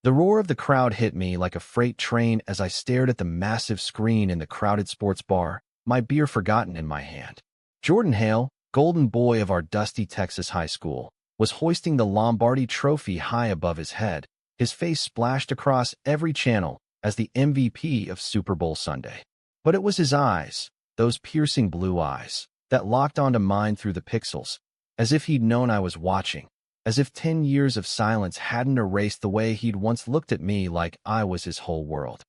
The roar of the crowd hit me like a freight train as I stared at the massive screen in the crowded sports bar, my beer forgotten in my hand. Jordan Hale, golden boy of our dusty Texas high school, was hoisting the Lombardi Trophy high above his head, his face splashed across every channel as the MVP of Super Bowl Sunday. But it was his eyes, those piercing blue eyes, that locked onto mine through the pixels, as if he'd known I was watching, as if 10 years of silence hadn't erased the way he'd once looked at me like I was his whole world.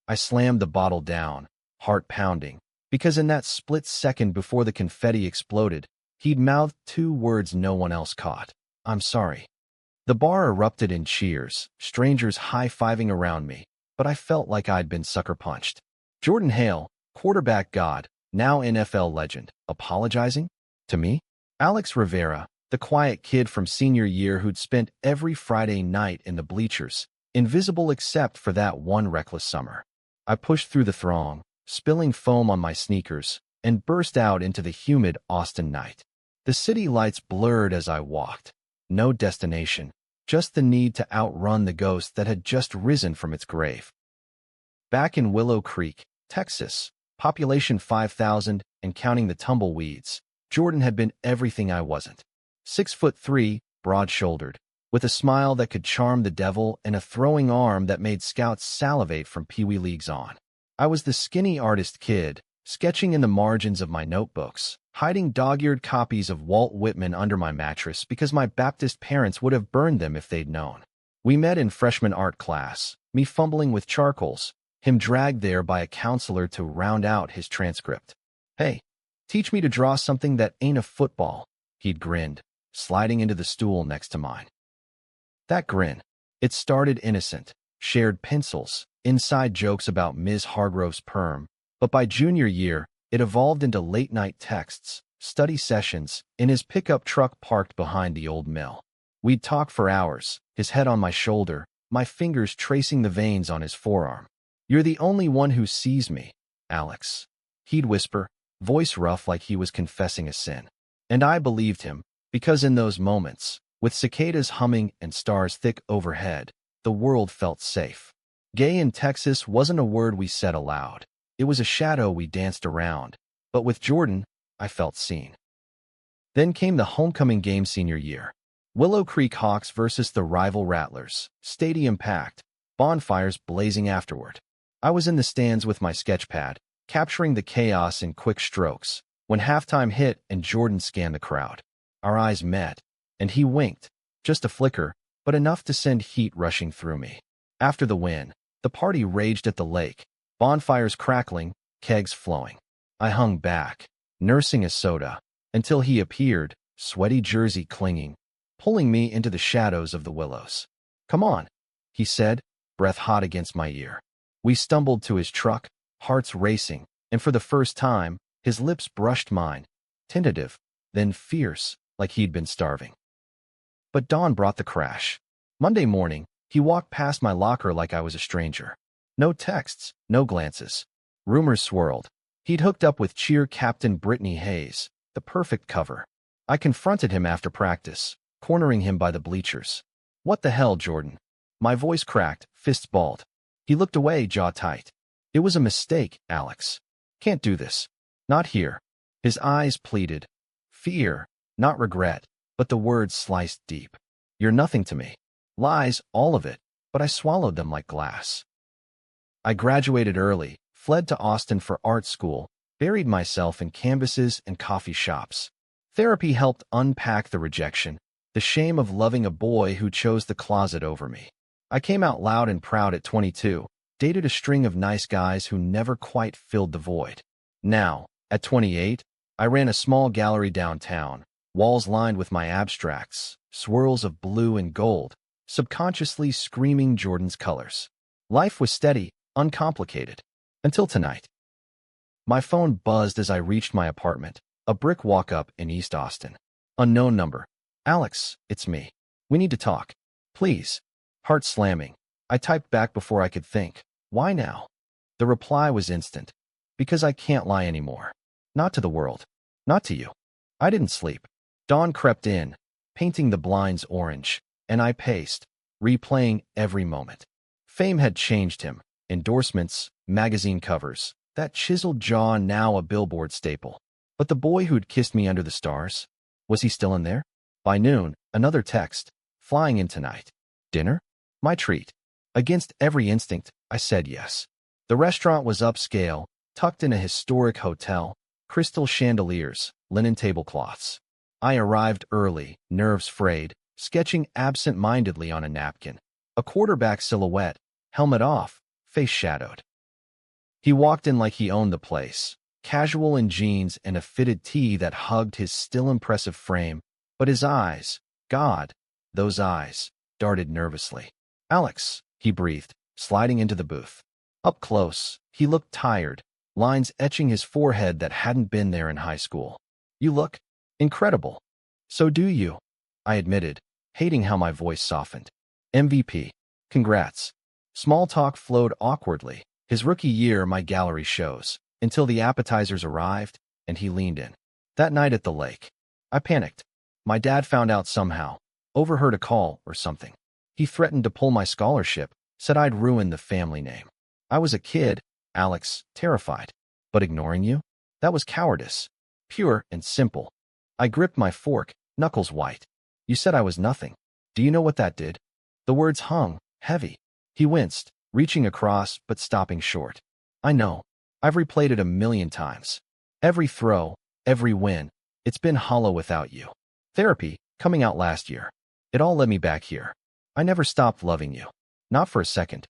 I slammed the bottle down, heart pounding, because in that split second before the confetti exploded, he'd mouthed 2 words no one else caught. "I'm sorry." The bar erupted in cheers, strangers high-fiving around me, but I felt like I'd been sucker-punched. Jordan Hale, quarterback god, now NFL legend, apologizing? To me? Alex Rivera, the quiet kid from senior year who'd spent every Friday night in the bleachers, invisible except for that one reckless summer. I pushed through the throng, spilling foam on my sneakers, and burst out into the humid Austin night. The city lights blurred as I walked. No destination, just the need to outrun the ghost that had just risen from its grave. Back in Willow Creek, Texas, population 5,000 and counting the tumbleweeds, Jordan had been everything I wasn't. 6'3", broad-shouldered, with a smile that could charm the devil and a throwing arm that made scouts salivate from Pee Wee leagues on. I was the skinny artist kid, sketching in the margins of my notebooks, hiding dog-eared copies of Walt Whitman under my mattress because my Baptist parents would have burned them if they'd known. We met in freshman art class, me fumbling with charcoals, him dragged there by a counselor to round out his transcript. "Hey, teach me to draw something that ain't a football," he'd grinned, sliding into the stool next to mine. That grin, it started innocent, shared pencils, inside jokes about Ms. Hargrove's perm, but by junior year, it evolved into late-night texts, study sessions, in his pickup truck parked behind the old mill. We'd talk for hours, his head on my shoulder, my fingers tracing the veins on his forearm. "You're the only one who sees me, Alex," he'd whisper, voice rough like he was confessing a sin. And I believed him, because in those moments, with cicadas humming and stars thick overhead, the world felt safe. Gay in Texas wasn't a word we said aloud. It was a shadow we danced around, but with Jordan, I felt seen. Then came the homecoming game senior year. Willow Creek Hawks versus the rival Rattlers, stadium packed, bonfires blazing afterward. I was in the stands with my sketch pad, capturing the chaos in quick strokes, when halftime hit and Jordan scanned the crowd. Our eyes met, and he winked, just a flicker, but enough to send heat rushing through me. After the win, the party raged at the lake, bonfires crackling, kegs flowing. I hung back, nursing a soda, until he appeared, sweaty jersey clinging, pulling me into the shadows of the willows. "Come on," he said, breath hot against my ear. We stumbled to his truck, hearts racing, and for the first time, his lips brushed mine, tentative, then fierce, like he'd been starving. But dawn brought the crash. Monday morning, he walked past my locker like I was a stranger. No texts, no glances. Rumors swirled. He'd hooked up with cheer captain Brittany Hayes, the perfect cover. I confronted him after practice, cornering him by the bleachers. "What the hell, Jordan?" My voice cracked, fists balled. He looked away, jaw tight. "It was a mistake, Alex. Can't do this. Not here." His eyes pleaded. Fear, not regret, but the words sliced deep. "You're nothing to me." Lies, all of it, but I swallowed them like glass. I graduated early, fled to Austin for art school, buried myself in canvases and coffee shops. Therapy helped unpack the rejection, the shame of loving a boy who chose the closet over me. I came out loud and proud at 22, dated a string of nice guys who never quite filled the void. Now, at 28, I ran a small gallery downtown, walls lined with my abstracts, swirls of blue and gold, subconsciously screaming Jordan's colors. Life was steady, uncomplicated. Until tonight. My phone buzzed as I reached my apartment, a brick walk-up in East Austin. Unknown number. "Alex, it's me. We need to talk. Please." Heart slamming. I typed back before I could think. "Why now?" The reply was instant. "Because I can't lie anymore. Not to the world. Not to you." I didn't sleep. Dawn crept in, painting the blinds orange, and I paced, replaying every moment. Fame had changed him. Endorsements, magazine covers, that chiseled jaw now a billboard staple. But the boy who'd kissed me under the stars? Was he still in there? By noon, another text. Flying in tonight. Dinner? My treat. Against every instinct, I said yes. The restaurant was upscale, tucked in a historic hotel, crystal chandeliers, linen tablecloths. I arrived early, nerves frayed, sketching absent-mindedly on a napkin. A quarterback silhouette, helmet off, face shadowed. He walked in like he owned the place, casual in jeans and a fitted tee that hugged his still impressive frame, but his eyes, God, those eyes, darted nervously. "Alex," he breathed, sliding into the booth. Up close, he looked tired, lines etching his forehead that hadn't been there in high school. "You look incredible." "So do you," I admitted, hating how my voice softened. "MVP. Congrats." Small talk flowed awkwardly. His rookie year, my gallery shows, until the appetizers arrived, and he leaned in. That night at the lake, I panicked. My dad found out somehow, overheard a call or something. He threatened to pull my scholarship, said I'd ruin the family name. I was a kid, Alex, terrified. But ignoring you? That was cowardice. Pure and simple. I gripped my fork, knuckles white. You said I was nothing. Do you know what that did? The words hung, heavy. He winced, reaching across but stopping short. I know. I've replayed it 1,000,000 times. Every throw, every win. It's been hollow without you. Therapy, coming out last year. It all led me back here. I never stopped loving you. Not for a second.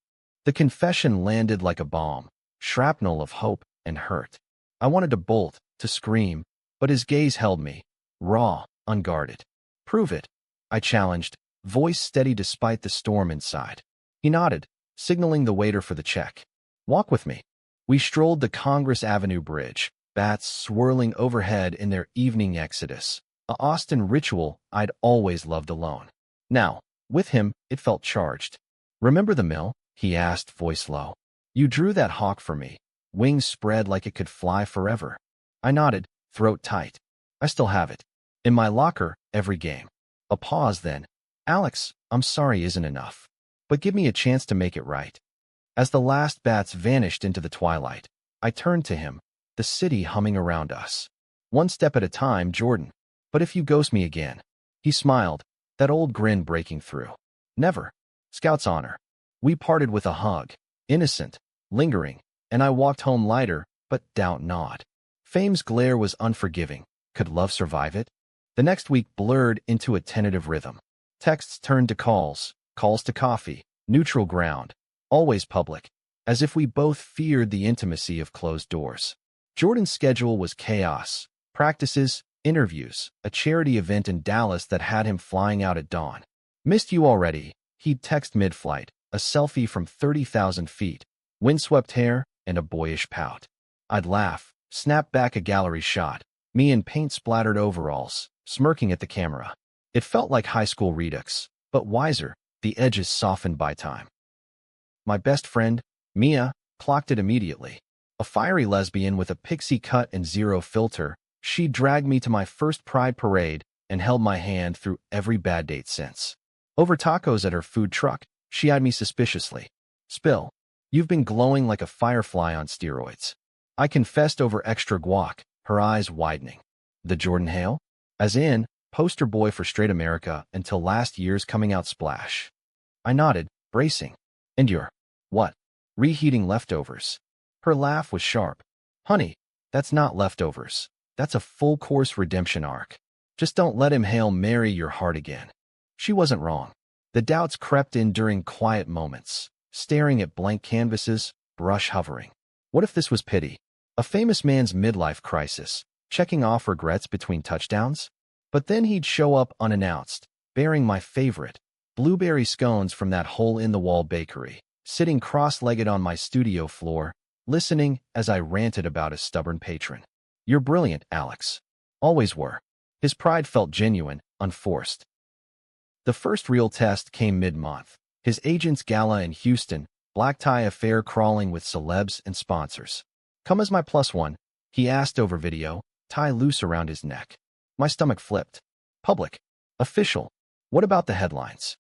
The confession landed like a bomb, shrapnel of hope and hurt. I wanted to bolt, to scream, but his gaze held me, raw, unguarded. Prove it, I challenged, voice steady despite the storm inside. He nodded, signaling the waiter for the check. Walk with me. We strolled the Congress Avenue Bridge, bats swirling overhead in their evening exodus, a Austin ritual I'd always loved alone. Now, with him, it felt charged. Remember the mill? He asked, voice low. You drew that hawk for me, wings spread like it could fly forever. I nodded, throat tight. I still have it. In my locker, every game. A pause then. Alex, I'm sorry isn't enough. But give me a chance to make it right. As the last bats vanished into the twilight, I turned to him, the city humming around us. One step at a time, Jordan. But if you ghost me again. He smiled, that old grin breaking through. Never. Scout's honor. We parted with a hug, innocent, lingering, and I walked home lighter, but doubt not. Fame's glare was unforgiving. Could love survive it? The next week blurred into a tentative rhythm. Texts turned to calls, calls to coffee, neutral ground, always public, as if we both feared the intimacy of closed doors. Jordan's schedule was chaos, practices, interviews, a charity event in Dallas that had him flying out at dawn. Missed you already, he'd text mid-flight, a selfie from 30,000 feet, windswept hair, and a boyish pout. I'd laugh, snap back a gallery shot, me in paint-splattered overalls, smirking at the camera. It felt like high school redux, but wiser, the edges softened by time. My best friend, Mia, clocked it immediately. A fiery lesbian with a pixie cut and zero filter, she dragged me to my first Pride parade and held my hand through every bad date since. Over tacos at her food truck, she eyed me suspiciously. Spill. You've been glowing like a firefly on steroids. I confessed over extra guac, her eyes widening. The Jordan Hale? As in, poster boy for straight America until last year's coming out splash. I nodded, bracing. And you're, what? Reheating leftovers. Her laugh was sharp. Honey, that's not leftovers. That's a full-course redemption arc. Just don't let him Hail Mary your heart again. She wasn't wrong. The doubts crept in during quiet moments, staring at blank canvases, brush hovering. What if this was pity? A famous man's midlife crisis, checking off regrets between touchdowns? But then he'd show up unannounced, bearing my favorite, blueberry scones from that hole-in-the-wall bakery, sitting cross-legged on my studio floor, listening as I ranted about a stubborn patron. You're brilliant, Alex. Always were. His pride felt genuine, unforced. The first real test came mid-month. His agent's gala in Houston, black tie affair crawling with celebs and sponsors. Come as my plus one, he asked over video, tie loose around his neck. My stomach flipped. Public. Official. What about the headlines?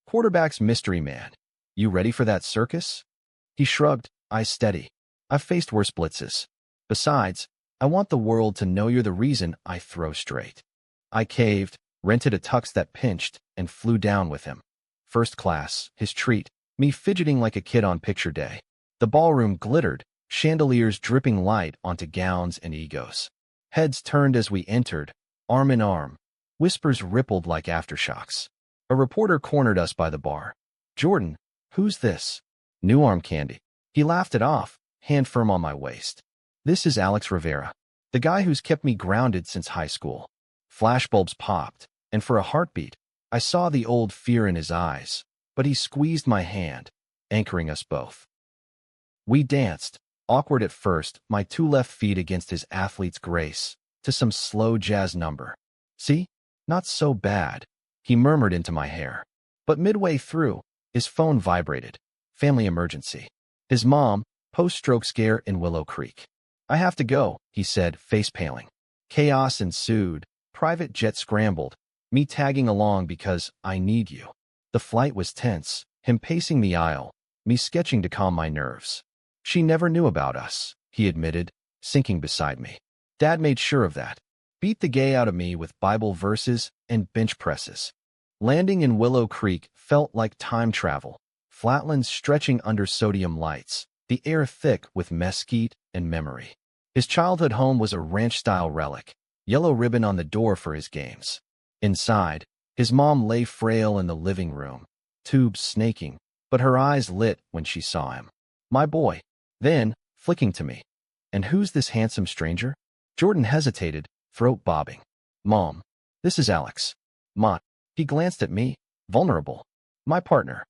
Quarterback's mystery man. You ready for that circus? He shrugged, eyes steady. I've faced worse blitzes. Besides, I want the world to know you're the reason I throw straight. I caved, rented a tux that pinched, and flew down with him. First class, his treat, me fidgeting like a kid on picture day. The ballroom glittered, chandeliers dripping light onto gowns and egos. Heads turned as we entered, arm in arm. Whispers rippled like aftershocks. A reporter cornered us by the bar. Jordan, who's this? New arm candy. He laughed it off, hand firm on my waist. This is Alex Rivera, the guy who's kept me grounded since high school. Flashbulbs popped, and for a heartbeat, I saw the old fear in his eyes, but he squeezed my hand, anchoring us both. We danced, awkward at first, my two left feet against his athlete's grace, to some slow jazz number. See? Not so bad, he murmured into my hair. But midway through, his phone vibrated. Family emergency. His mom, post-stroke scare in Willow Creek. I have to go, he said, face paling. Chaos ensued. Private jet scrambled, me tagging along because I need you. The flight was tense, him pacing the aisle, me sketching to calm my nerves. She never knew about us, he admitted, sinking beside me. Dad made sure of that. Beat the gay out of me with Bible verses and bench presses. Landing in Willow Creek felt like time travel. Flatlands stretching under sodium lights, the air thick with mesquite and memory. His childhood home was a ranch-style relic, yellow ribbon on the door for his games. Inside, his mom lay frail in the living room, tubes snaking, but her eyes lit when she saw him. My boy. Then, flicking to me. And who's this handsome stranger? Jordan hesitated, throat bobbing. Mom, this is Alex. Ma. He glanced at me, vulnerable. My partner.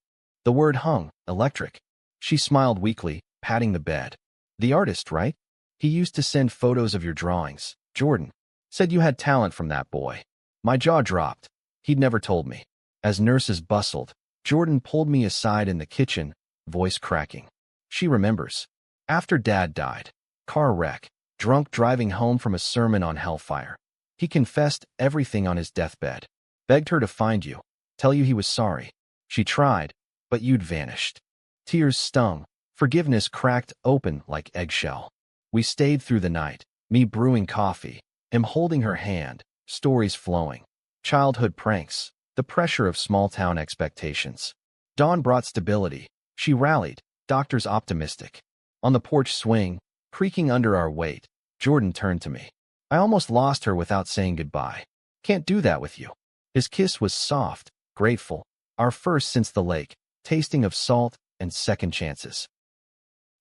The word hung, electric. She smiled weakly, patting the bed. The artist, right? He used to send photos of your drawings. Jordan. Said you had talent from that boy. My jaw dropped. He'd never told me. As nurses bustled, Jordan pulled me aside in the kitchen, voice cracking. She remembers. After Dad died. Car wreck. Drunk driving home from a sermon on hellfire. He confessed everything on his deathbed. Begged her to find you. Tell you he was sorry. She tried, but you'd vanished. Tears stung. Forgiveness cracked open like eggshell. We stayed through the night, me brewing coffee, him holding her hand, stories flowing. Childhood pranks, the pressure of small-town expectations. Dawn brought stability. She rallied, doctors optimistic. On the porch swing, creaking under our weight, Jordan turned to me. I almost lost her without saying goodbye. Can't do that with you. His kiss was soft, grateful, our first since the lake, tasting of salt and second chances.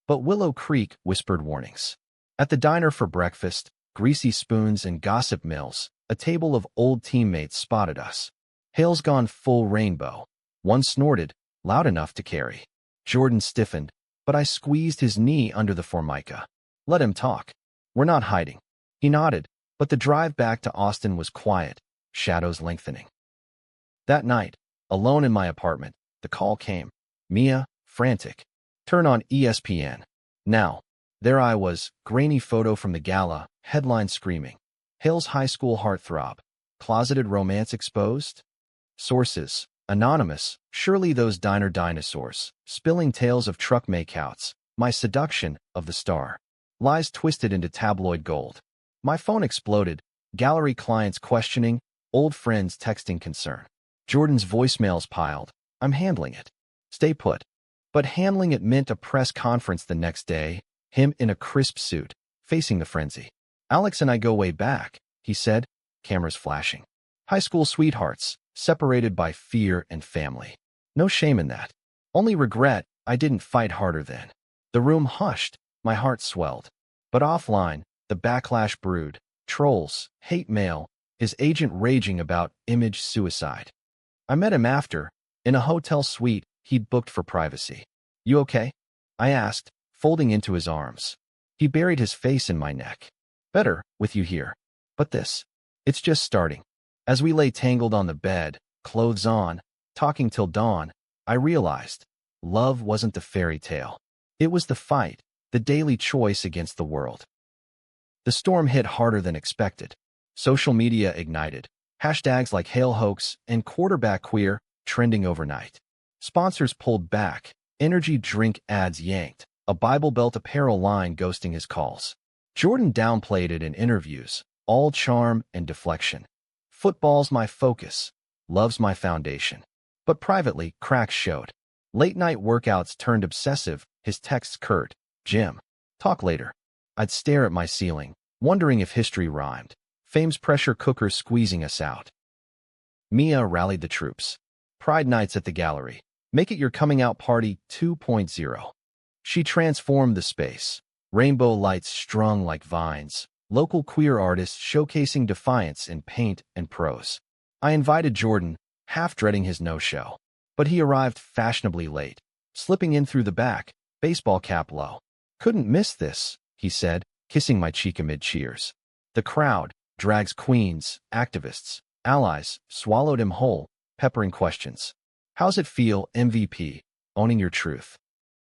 But Willow Creek whispered warnings. At the diner for breakfast, greasy spoons and gossip mills, a table of old teammates spotted us. Hale's gone full rainbow. One snorted, loud enough to carry. Jordan stiffened, but I squeezed his knee under the formica. Let him talk. We're not hiding. He nodded, but the drive back to Austin was quiet, shadows lengthening. That night, alone in my apartment, the call came. Mia, frantic. Turn on ESPN. Now. There I was, grainy photo from the gala, headline screaming. Hale's high school heartthrob. Closeted romance exposed? Sources. Anonymous. Surely those diner dinosaurs. Spilling tales of truck makeouts. My seduction of the star. Lies twisted into tabloid gold. My phone exploded. Gallery clients questioning. Old friends texting concern. Jordan's voicemails piled. I'm handling it. Stay put. But handling it meant a press conference the next day. Him in a crisp suit, facing the frenzy. Alex and I go way back, he said, cameras flashing. High school sweethearts, separated by fear and family. No shame in that. Only regret I didn't fight harder then. The room hushed, my heart swelled. But offline, the backlash brewed. Trolls, hate mail, his agent raging about image suicide. I met him after, in a hotel suite he'd booked for privacy. You okay? I asked, folding into his arms. He buried his face in my neck. Better, with you here. But this. It's just starting. As we lay tangled on the bed, clothes on, talking till dawn, I realized love wasn't the fairy tale. It was the fight, the daily choice against the world. The storm hit harder than expected. Social media ignited. Hashtags like Hale Hoax and Quarterback Queer trending overnight. Sponsors pulled back, energy drink ads yanked, a Bible Belt apparel line ghosting his calls. Jordan downplayed it in interviews, all charm and deflection. Football's my focus, love's my foundation. But privately, cracks showed. Late-night workouts turned obsessive, his texts curt, "Jim, talk later." I'd stare at my ceiling, wondering if history rhymed. Fame's pressure cooker squeezing us out. Mia rallied the troops. Pride nights at the gallery. Make it your coming out party 2.0. She transformed the space. Rainbow lights strung like vines. Local queer artists showcasing defiance in paint and prose. I invited Jordan, half dreading his no-show. But he arrived fashionably late, slipping in through the back, baseball cap low. "Couldn't miss this," he said, kissing my cheek amid cheers. The crowd, drags queens, activists, allies, swallowed him whole, peppering questions. "How's it feel, MVP, owning your truth?"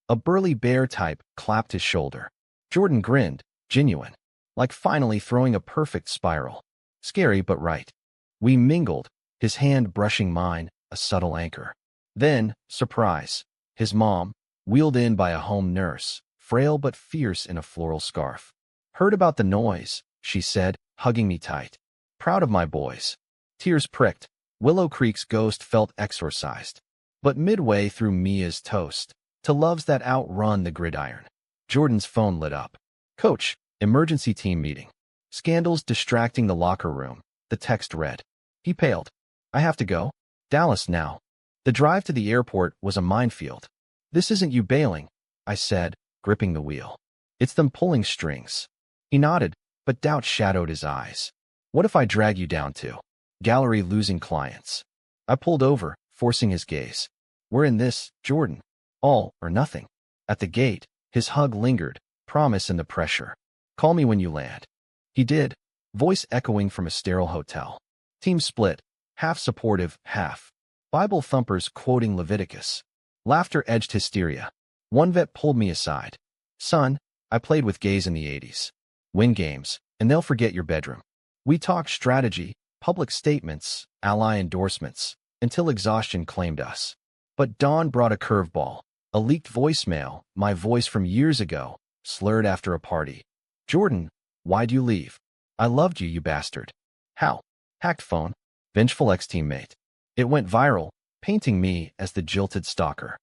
A burly bear type clapped his shoulder. Jordan grinned, genuine, like finally throwing a perfect spiral. Scary but right. We mingled, his hand brushing mine, a subtle anchor. Then, surprise, his mom, wheeled in by a home nurse, frail but fierce in a floral scarf. "Heard about the noise," she said, hugging me tight. "Proud of my boys." Tears pricked. Willow Creek's ghost felt exorcised. But midway through Mia's toast, to loves that outrun the gridiron, Jordan's phone lit up. "Coach, emergency team meeting. Scandals distracting the locker room," the text read. He paled. "I have to go. Dallas now." The drive to the airport was a minefield. "This isn't you bailing," I said, gripping the wheel. "It's them pulling strings." He nodded, but doubt shadowed his eyes. "What if I drag you down to gallery losing clients?" I pulled over, forcing his gaze. "We're in this, Jordan. All or nothing." At the gate, his hug lingered, promise in the pressure. "Call me when you land." He did, voice echoing from a sterile hotel. Team split, half supportive, half. Bible thumpers quoting Leviticus. Laughter edged hysteria. One vet pulled me aside. "Son, I played with gays in the 80s. Win games, and they'll forget your bedroom." We talked strategy, public statements, ally endorsements, until exhaustion claimed us. But dawn brought a curveball. A leaked voicemail, my voice from years ago, slurred after a party. "Jordan, why'd you leave? I loved you, you bastard." "How?" "Hacked phone. Vengeful ex-teammate." It went viral, painting me as the jilted stalker.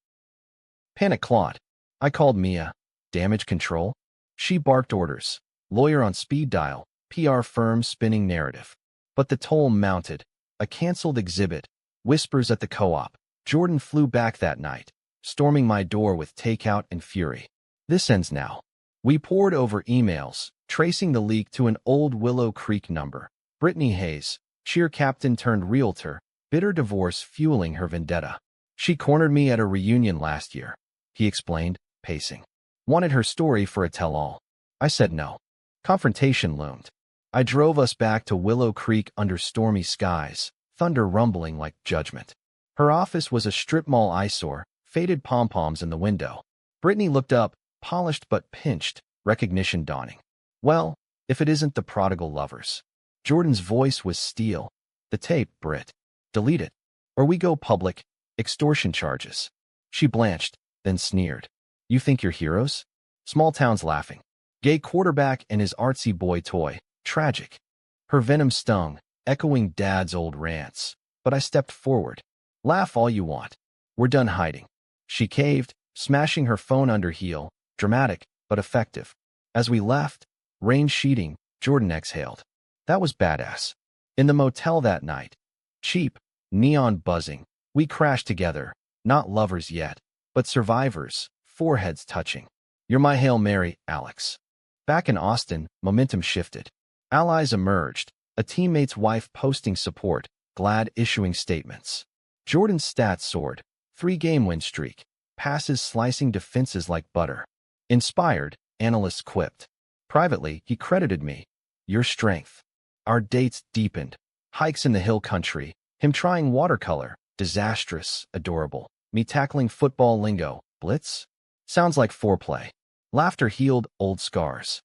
Panic clawed. I called Mia. Damage control? She barked orders. Lawyer on speed dial, PR firm spinning narrative. But the toll mounted. A canceled exhibit. Whispers at the co-op. Jordan flew back that night, storming my door with takeout and fury. This ends now. We poured over emails, tracing the leak to an old Willow Creek number. Brittany Hayes, cheer captain turned realtor, bitter divorce fueling her vendetta. "She cornered me at a reunion last year," he explained, pacing. "Wanted her story for a tell-all." I said no. Confrontation loomed. I drove us back to Willow Creek under stormy skies, thunder rumbling like judgment. Her office was a strip mall eyesore, faded pom-poms in the window. Brittany looked up, polished but pinched, recognition dawning. "Well, if it isn't the prodigal lovers." Jordan's voice was steel. "The tape, Britt. Delete it. Or we go public. Extortion charges." She blanched, then sneered. "You think you're heroes?" Small towns laughing. Gay quarterback and his artsy boy toy. Tragic. Her venom stung, echoing Dad's old rants. But I stepped forward. "Laugh all you want. We're done hiding." She caved, smashing her phone under heel. Dramatic, but effective. As we left, rain sheeting, Jordan exhaled. That was badass. In the motel that night. Cheap, neon buzzing. We crashed together, not lovers yet, but survivors, foreheads touching. "You're my Hail Mary, Alex." Back in Austin, momentum shifted. Allies emerged, a teammate's wife posting support, Glad issuing statements. Jordan's stats soared, 3-game win streak, passes slicing defenses like butter. Inspired, analysts quipped. Privately, he credited me. "Your strength." Our dates deepened. Hikes in the hill country, him trying watercolor, disastrous, adorable. Me tackling football lingo, blitz? Sounds like foreplay. Laughter healed old scars.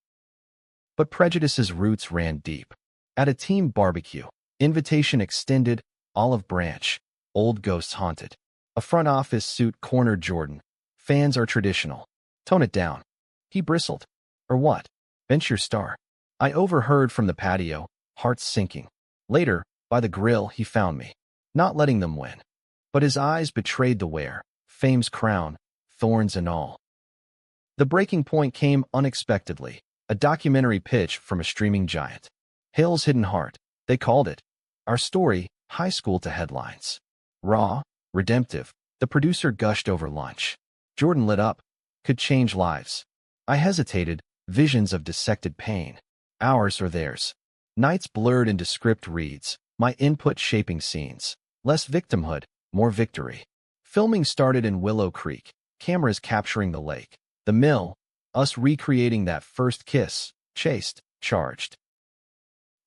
But prejudice's roots ran deep. At a team barbecue, invitation extended, olive branch, old ghosts haunted. A front office suit cornered Jordan. Fans are traditional. Tone it down. He bristled. Or what? Bench your star. I overheard from the patio, heart sinking. Later, by the grill, he found me. Not letting them win. But his eyes betrayed the wear. Fame's crown, thorns and all. The breaking point came unexpectedly. A documentary pitch from a streaming giant. Hale's Hidden Heart, they called it. Our story, high school to headlines. Raw, redemptive, the producer gushed over lunch. Jordan lit up. Could change lives. I hesitated, visions of dissected pain. Ours or theirs. Nights blurred into script reads, my input shaping scenes. Less victimhood, more victory. Filming started in Willow Creek, cameras capturing the lake. The mill, us recreating that first kiss, chased, charged.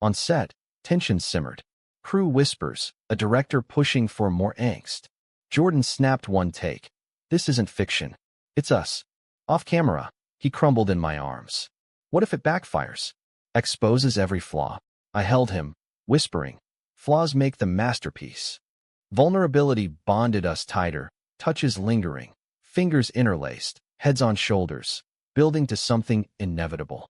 On set, tension simmered. Crew whispers, a director pushing for more angst. Jordan snapped one take. This isn't fiction. It's us. Off camera, he crumbled in my arms. What if it backfires? Exposes every flaw. I held him, whispering, flaws make the masterpiece. Vulnerability bonded us tighter, touches lingering, fingers interlaced, heads on shoulders, building to something inevitable.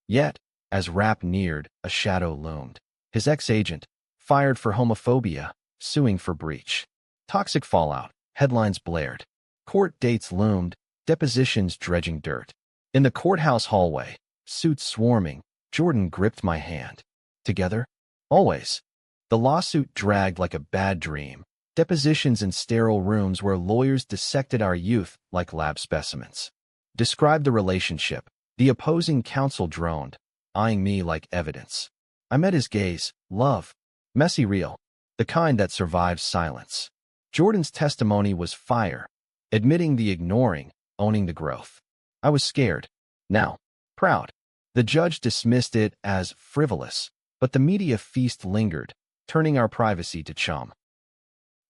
Yet, as rap neared, a shadow loomed. His ex-agent, fired for homophobia, suing for breach. Toxic fallout, headlines blared. Court dates loomed, depositions dredging dirt. In the courthouse hallway, suits swarming, Jordan gripped my hand. Together? Always. The lawsuit dragged like a bad dream. Depositions in sterile rooms where lawyers dissected our youth like lab specimens. Describe the relationship. The opposing counsel droned, eyeing me like evidence. I met his gaze. Love. Messy real. The kind that survives silence. Jordan's testimony was fire. Admitting the ignoring, owning the growth. I was scared. Now, proud. The judge dismissed it as frivolous, but the media feast lingered, turning our privacy to chum.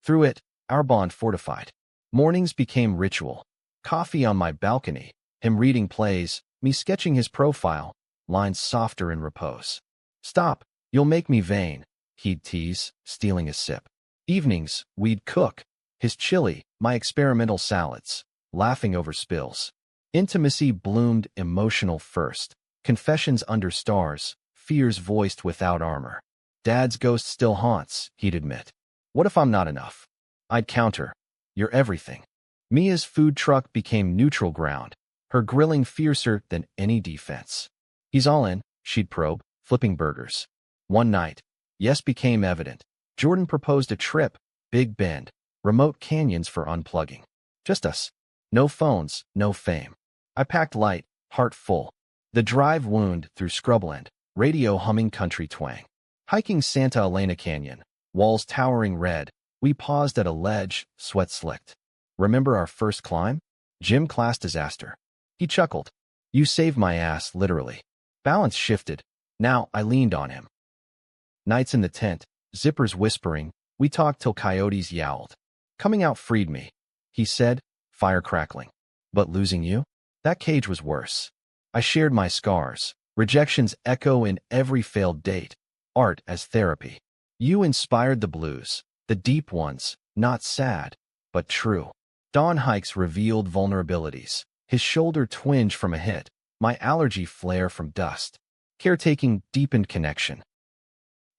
Through it, our bond fortified. Mornings became ritual. Coffee on my balcony, him reading plays, me sketching his profile, lines softer in repose. Stop, you'll make me vain, he'd tease, stealing a sip. Evenings, we'd cook, his chili, my experimental salads, laughing over spills. Intimacy bloomed emotional first. Confessions under stars, fears voiced without armor. Dad's ghost still haunts, he'd admit. What if I'm not enough? I'd counter. You're everything. Mia's food truck became neutral ground, her grilling fiercer than any defense. He's all in, she'd probe, flipping burgers. One night, yes became evident. Jordan proposed a trip, Big Bend, remote canyons for unplugging. Just us. No phones, no fame. I packed light, heart full. The drive wound through scrubland, radio humming country twang. Hiking Santa Elena Canyon, walls towering red, we paused at a ledge, sweat slicked. Remember our first climb? Gym class disaster. He chuckled. You saved my ass, literally. Balance shifted. Now I leaned on him. Nights in the tent, zippers whispering, we talked till coyotes yowled. Coming out freed me, he said, fire crackling. But losing you? That cage was worse. I shared my scars, rejections echo in every failed date, art as therapy. You inspired the blues, the deep ones, not sad, but true. Dawn hikes revealed vulnerabilities, his shoulder twinge from a hit, my allergy flare from dust. Caretaking deepened connection.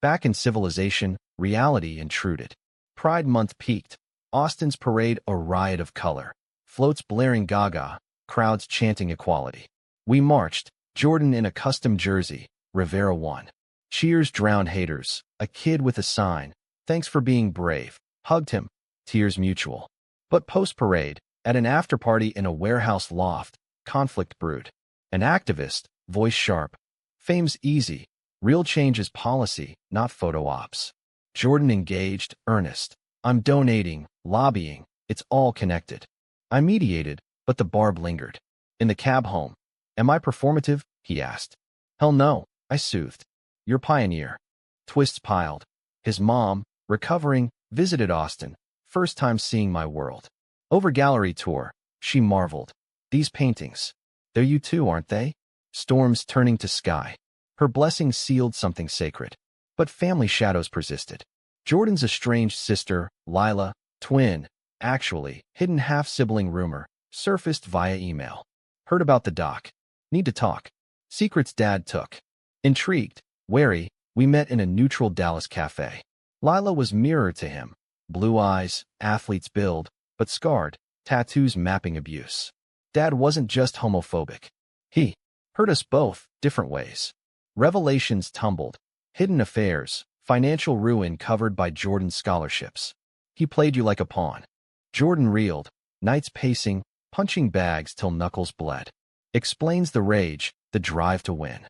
Back in civilization, reality intruded. Pride Month peaked. Austin's parade a riot of color. Floats blaring gaga, crowds chanting equality. We marched, Jordan in a custom jersey, Rivera won. Cheers drowned haters, a kid with a sign, thanks for being brave, hugged him, tears mutual. But post-parade, at an after-party in a warehouse loft, conflict brewed. An activist, voice sharp. Fame's easy, real change is policy, not photo ops. Jordan engaged, earnest. I'm donating, lobbying, it's all connected. I mediated, but the barb lingered. In the cab home, am I performative? He asked. Hell no, I soothed. You're pioneer. Twists piled. His mom, recovering, visited Austin, first time seeing my world. Over gallery tour, she marveled. These paintings, they're you too, aren't they? Storms turning to sky. Her blessing sealed something sacred. But family shadows persisted. Jordan's estranged sister, Lila, twin, Actually, hidden half-sibling rumor surfaced via email. Heard about the doc. Need to talk. Secrets dad took. Intrigued, wary, we met in a neutral Dallas cafe. Lila was mirror to him. Blue eyes, athlete's build, but scarred, tattoos mapping abuse. Dad wasn't just homophobic. He hurt us both, different ways. Revelations tumbled. Hidden affairs, financial ruin covered by Jordan's scholarships. He played you like a pawn. Jordan reeled, nights pacing, punching bags till knuckles bled. Explains the rage, the drive to win.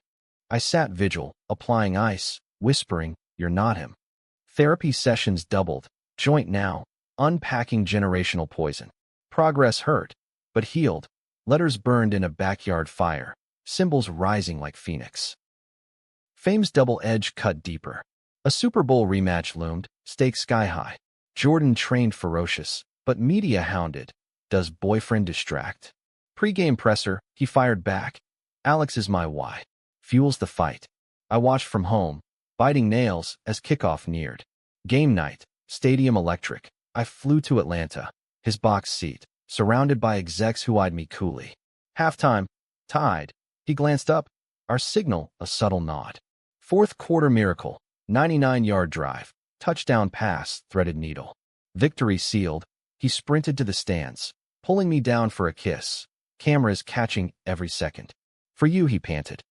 I sat vigil, applying ice, whispering, "You're not him." Therapy sessions doubled, joint now, unpacking generational poison. Progress hurt, but healed. Letters burned in a backyard fire, symbols rising like phoenix. Fame's double edge cut deeper. A Super Bowl rematch loomed, stakes sky high. Jordan trained ferocious, but media hounded. Does boyfriend distract? Pre-game presser, he fired back. Alex is my why. Fuels the fight. I watched from home, biting nails as kickoff neared. Game night, stadium electric. I flew to Atlanta, his box seat, surrounded by execs who eyed me coolly. Halftime, tied. He glanced up. Our signal, a subtle nod. Fourth quarter miracle, 99-yard drive, touchdown pass, threaded needle. Victory sealed. He sprinted to the stands, pulling me down for a kiss. Cameras catching every second. For you, he panted.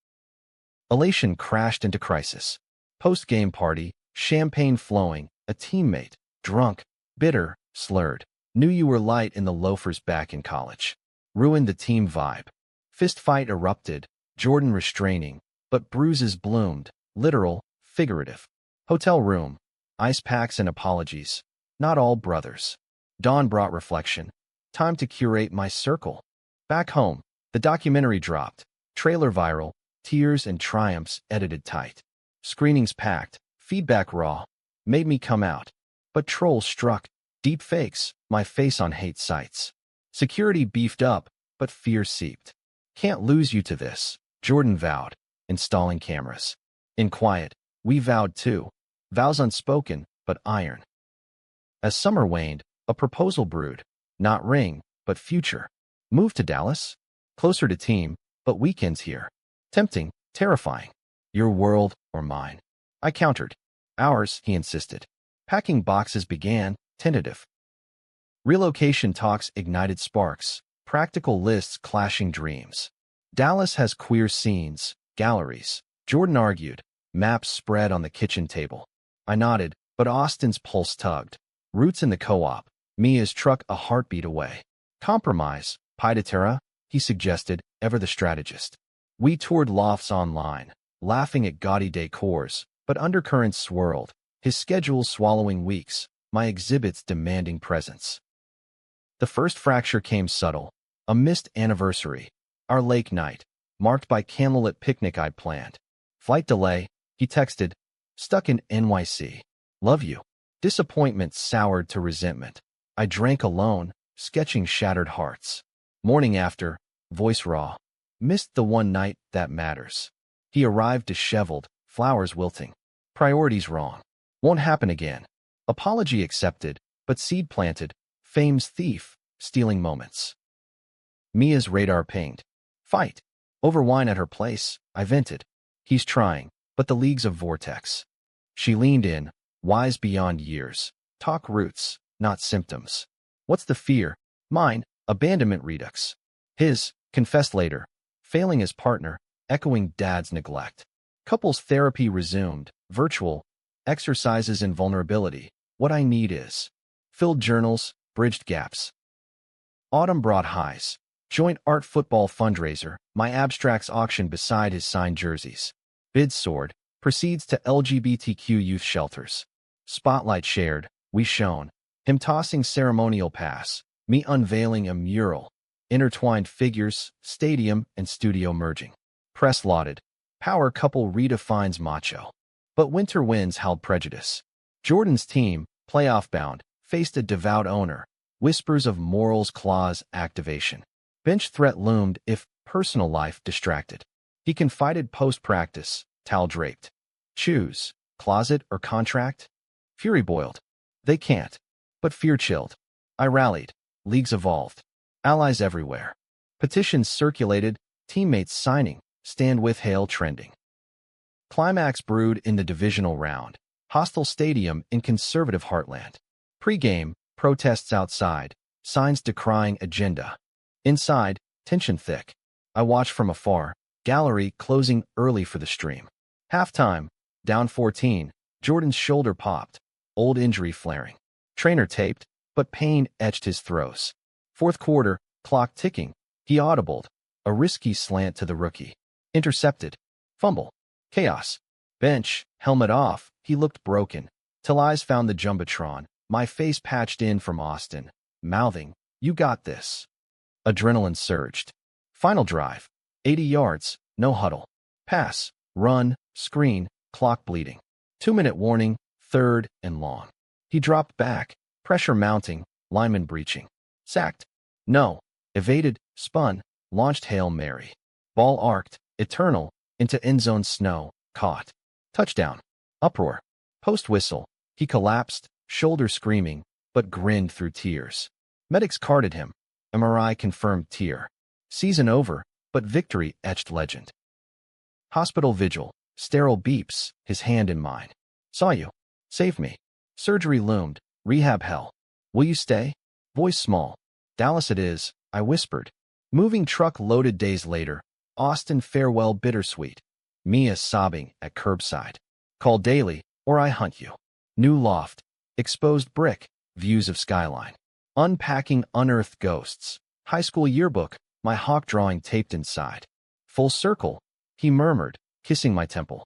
Elation crashed into crisis. Post-game party, champagne flowing, a teammate, drunk, bitter, slurred. Knew you were light in the loafers back in college. Ruined the team vibe. Fist fight erupted, Jordan restraining, but bruises bloomed, literal, figurative. Hotel room, ice packs and apologies. Not all brothers. Dawn brought reflection. Time to curate my circle. Back home, the documentary dropped. Trailer viral, tears and triumphs edited tight. Screenings packed, feedback raw. Made me come out. But trolls struck. Deep fakes, my face on hate sites. Security beefed up, but fear seeped. Can't lose you to this, Jordan vowed, installing cameras. In quiet, we vowed too. Vows unspoken, but iron. As summer waned, a proposal brewed. Not ring, but future. Move to Dallas? Closer to team, but weekends here. Tempting, terrifying. Your world or mine? I countered. Ours, he insisted. Packing boxes began, tentative. Relocation talks ignited sparks, practical lists clashing dreams. Dallas has queer scenes, galleries. Jordan argued. Maps spread on the kitchen table. I nodded, but Austin's pulse tugged. Roots in the co-op. Mia's truck a heartbeat away. Compromise, pie to terra, he suggested, ever the strategist. We toured lofts online, laughing at gaudy decors, but undercurrents swirled, his schedule swallowing weeks, my exhibits demanding presence. The first fracture came subtle, a missed anniversary. Our lake night, marked by candlelit picnic I'd planned. Flight delay, he texted, stuck in NYC. Love you. Disappointment soured to resentment. I drank alone, sketching shattered hearts. Morning after, voice raw. Missed the one night that matters. He arrived disheveled, flowers wilting. Priorities wrong. Won't happen again. Apology accepted, but seed planted. Fame's thief, stealing moments. Mia's radar pinged. Fight. Over wine at her place, I vented. He's trying, but the league's a vortex. She leaned in, wise beyond years. Talk roots, not symptoms. What's the fear? Mine, abandonment redux. His, confessed later. Failing as partner, echoing dad's neglect. Couples therapy resumed, virtual. Exercises in vulnerability. What I need is. Filled journals, bridged gaps. Autumn brought highs. Joint art football fundraiser, my abstracts auction beside his signed jerseys. Bids soared, proceeds to LGBTQ youth shelters. Spotlight shared, we shone. Him tossing ceremonial pass, me unveiling a mural. Intertwined figures, stadium and studio merging. Press lauded. Power couple redefines macho. But winter winds held prejudice. Jordan's team, playoff bound, faced a devout owner. Whispers of morals clause activation. Bench threat loomed if personal life distracted. He confided post-practice, towel draped. Choose, closet or contract? Fury boiled. They can't. But fear chilled. I rallied. Leagues evolved. Allies everywhere. Petitions circulated, teammates signing, stand with Hale trending. Climax brewed in the divisional round. Hostile stadium in conservative heartland. Pre-game, protests outside, signs decrying agenda. Inside, tension thick. I watched from afar, gallery closing early for the stream. Halftime, down 14, Jordan's shoulder popped, old injury flaring. Trainer taped, but pain etched his throws. Fourth quarter, clock ticking, he audibled. A risky slant to the rookie. Intercepted. Fumble. Chaos. Bench, helmet off, he looked broken. Till eyes found the jumbotron, my face patched in from Austin, mouthing, "You got this." Adrenaline surged. Final drive. 80 yards, no huddle. Pass, run, screen, clock bleeding. 2-minute warning, third and long. He dropped back, pressure mounting, lineman breaching. Sacked. No. Evaded, spun, launched Hail Mary. Ball arced, eternal, into end zone snow, caught. Touchdown. Uproar. Post whistle. He collapsed, shoulder screaming, but grinned through tears. Medics carted him. MRI confirmed tear. Season over, but victory etched legend. Hospital vigil. Sterile beeps, his hand in mine. Saw you. Saved me. Surgery loomed. Rehab hell. Will you stay? Voice small. Dallas it is, I whispered. Moving truck loaded days later. Austin farewell bittersweet. Mia sobbing at curbside. Call daily, or I hunt you. New loft. Exposed brick. Views of skyline. Unpacking unearthed ghosts. High school yearbook. My hawk drawing taped inside. Full circle. He murmured, kissing my temple.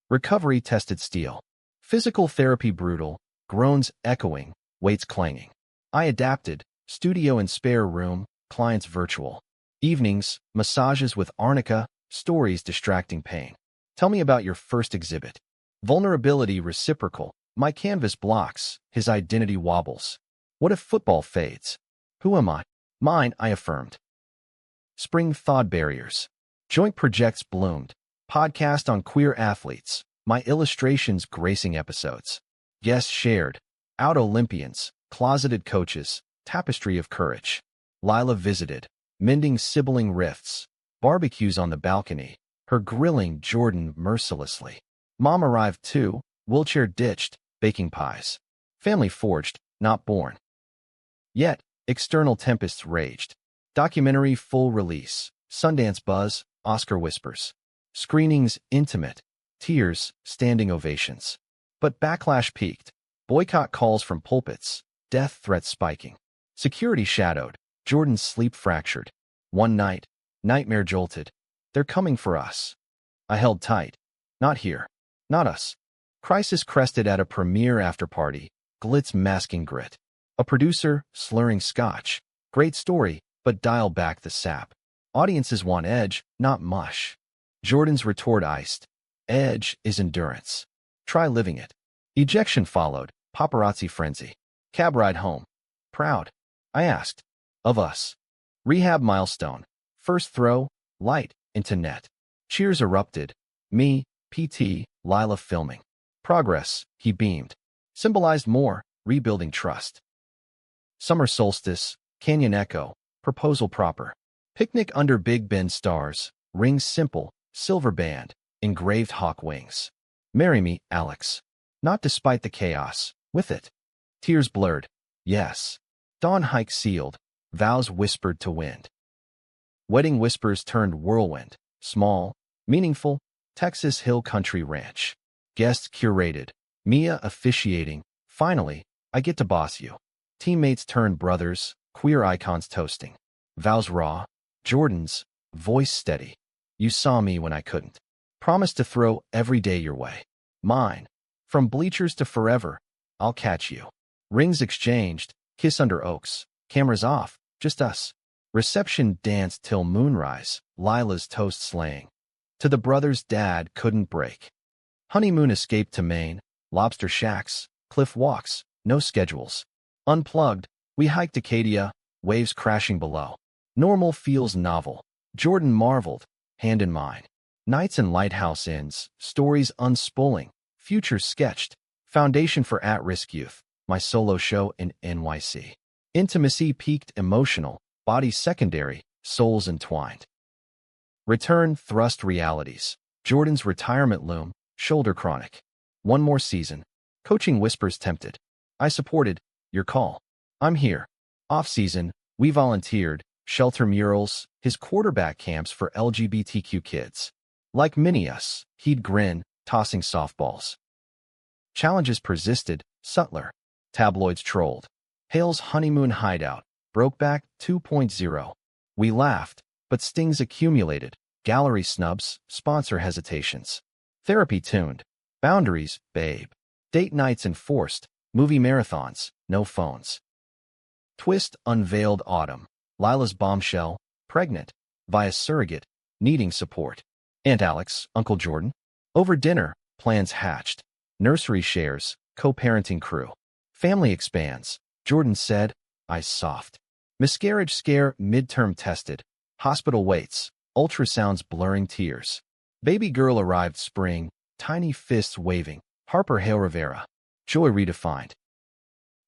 Recovery tested steel. Physical therapy brutal. Groans echoing. Weights clanging. I adapted. Studio and spare room. Clients virtual. Evenings. Massages with arnica. Stories distracting pain. Tell me about your first exhibit. Vulnerability reciprocal. My canvas blocks. His identity wobbles. What if football fades? Who am I? Mine, I affirmed. Spring thawed barriers. Joint projects bloomed. Podcast on queer athletes. My illustrations gracing episodes. Guests shared. Out Olympians. Closeted coaches. Tapestry of courage. Lila visited. Mending sibling rifts. Barbecues on the balcony. Her grilling Jordan mercilessly. Mom arrived too. Wheelchair ditched. Baking pies. Family forged, not born. Yet, external tempests raged. Documentary full release. Sundance buzz. Oscar whispers. Screenings intimate. Tears, standing ovations. But backlash peaked. Boycott calls from pulpits. Death threats spiking. Security shadowed. Jordan's sleep fractured. One night, nightmare jolted. They're coming for us. I held tight. Not here. Not us. Crisis crested at a premiere after-party. Glitz masking grit. A producer, slurring scotch. Great story, but dial back the sap. Audiences want edge, not mush. Jordan's retort iced. Edge is endurance. Try living it. Ejection followed. Paparazzi frenzy. Cab ride home. Proud. I asked. Of us. Rehab milestone. First throw. Light. Into net. Cheers erupted. Me, PT, Lila filming. Progress. He beamed. Symbolized more. Rebuilding trust. Summer solstice. Canyon echo. Proposal proper. Picnic under Big Ben stars. Rings simple. Silver band. Engraved hawk wings. Marry me, Alex. Not despite the chaos. With it. Tears blurred. Yes. Dawn hike sealed. Vows whispered to wind. Wedding whispers turned whirlwind. Small. Meaningful. Texas Hill Country Ranch. Guests curated. Mia officiating. Finally, I get to boss you. Teammates turned brothers. Queer icons toasting. Vows raw. Jordan's. Voice steady. You saw me when I couldn't. Promise to throw every day your way. Mine. From bleachers to forever. I'll catch you. Rings exchanged. Kiss under oaks. Cameras off. Just us. Reception danced till moonrise. Lila's toast slaying. To the brothers dad couldn't break. Honeymoon escaped to Maine. Lobster shacks. Cliff walks. No schedules. Unplugged. We hiked Acadia. Waves crashing below. Normal feels novel. Jordan marveled. Hand in mine. Nights in lighthouse inns. Stories unspooling. Futures sketched. Foundation for at-risk youth. My solo show in NYC. Intimacy peaked emotional, bodies secondary, souls entwined. Return thrust realities. Jordan's retirement loom, shoulder chronic. One more season. Coaching whispers tempted. I supported your call. I'm here. Off-season, we volunteered, shelter murals, his quarterback camps for LGBTQ kids. Like many us, he'd grin, tossing softballs. Challenges persisted, subtler. Tabloids trolled. Hale's honeymoon hideout, Brokeback 2.0. We laughed, but stings accumulated. Gallery snubs, sponsor hesitations. Therapy tuned. Boundaries, babe. Date nights enforced. Movie marathons, no phones. Twist unveiled autumn. Lila's bombshell, pregnant, via surrogate, needing support. Aunt Alex, Uncle Jordan. Over dinner, plans hatched. Nursery shares, co-parenting crew. Family expands. Jordan said, eyes soft. Miscarriage scare midterm tested. Hospital waits. Ultrasounds blurring tears. Baby girl arrived spring. Tiny fists waving. Harper Hale Rivera. Joy redefined.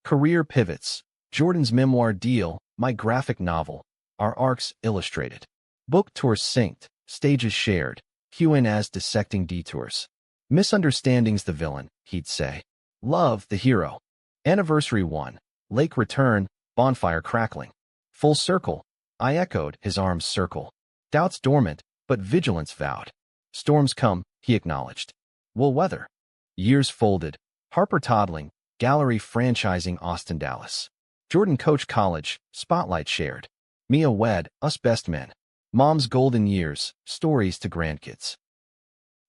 Career pivots. Jordan's memoir deal. My graphic novel. Our arcs illustrated. Book tours synced. Stages shared. Q&As dissecting detours. Misunderstandings the villain, he'd say. Love the hero. Anniversary 1. Lake return. Bonfire crackling. Full circle. I echoed his arms circle. Doubts dormant, but vigilance vowed. Storms come, he acknowledged. Will weather. Years folded. Harper toddling. Gallery franchising Austin Dallas. Jordan coach college. Spotlight shared. Mia wed. Us best men. Mom's golden years. Stories to grandkids.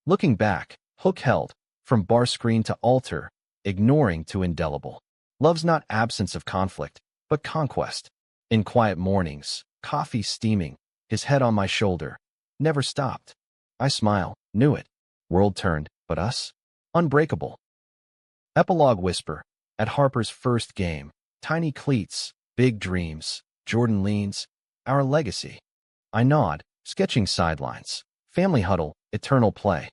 Looking back. Hook held. From bar screen to altar. Ignoring to indelible. Love's not absence of conflict, but conquest. In quiet mornings. Coffee steaming. His head on my shoulder. Never stopped. I smile. Knew it. World turned, but us? Unbreakable. Epilogue whisper. At Harper's first game. Tiny cleats. Big dreams. Jordan leans. Our legacy. I nod, sketching sidelines. Family huddle. Eternal play.